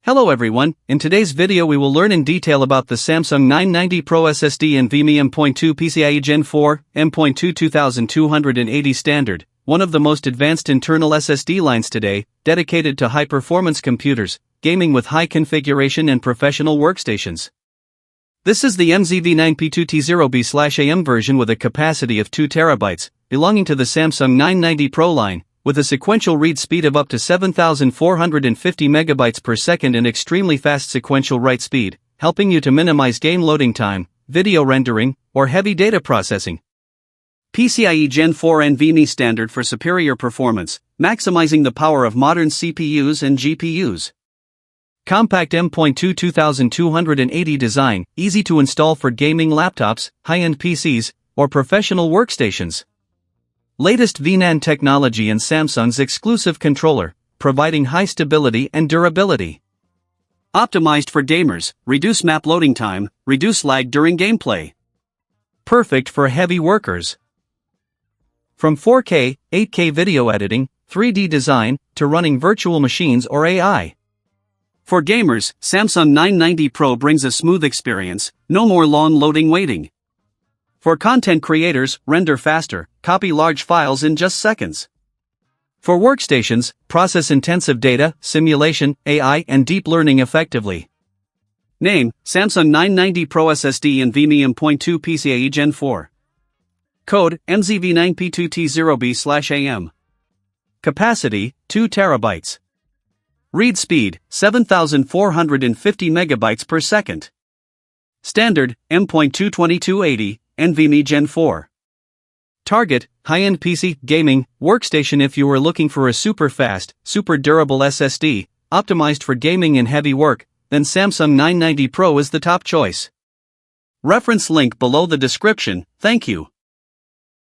Hello everyone, in today's video we will learn in detail about the Samsung 990 Pro SSD NVMe M.2 PCIe Gen4, M.2 2280 standard, one of the most advanced internal SSD lines today, dedicated to high-performance computers, gaming with high configuration and professional workstations. This is the MZV9P2T0B/AM version with a capacity of 2 TB, belonging to the Samsung 990 Pro line, with a sequential read speed of up to 7,450 MB per second and extremely fast sequential write speed, helping you to minimize game loading time, video rendering, or heavy data processing. PCIe Gen4 NVMe standard for superior performance, maximizing the power of modern CPUs and GPUs. Compact M.2 2280 design, easy to install for gaming laptops, high-end PCs, or professional workstations. Latest VNAND technology and Samsung's exclusive controller, providing high stability and durability. Optimized for gamers, reduce map loading time, reduce lag during gameplay. Perfect for heavy workers. From 4K, 8K video editing, 3D design, to running virtual machines or AI. For gamers, Samsung 990 Pro brings a smooth experience, no more long loading waiting. For content creators, render faster, copy large files in just seconds. For workstations, process intensive data, simulation, AI, and deep learning effectively. Name: Samsung 990 Pro SSD NVMe M.2 PCIe Gen4. Code: MZV9P2T0B/AM. Capacity: 2 TB. Read speed: 7,450 MB per second. Standard: M.2 2280. NVMe Gen4. Target: high-end PC, gaming, workstation. If you are looking for a super fast, super durable SSD, optimized for gaming and heavy work, then Samsung 990 Pro is the top choice. Reference link below the description. Thank you.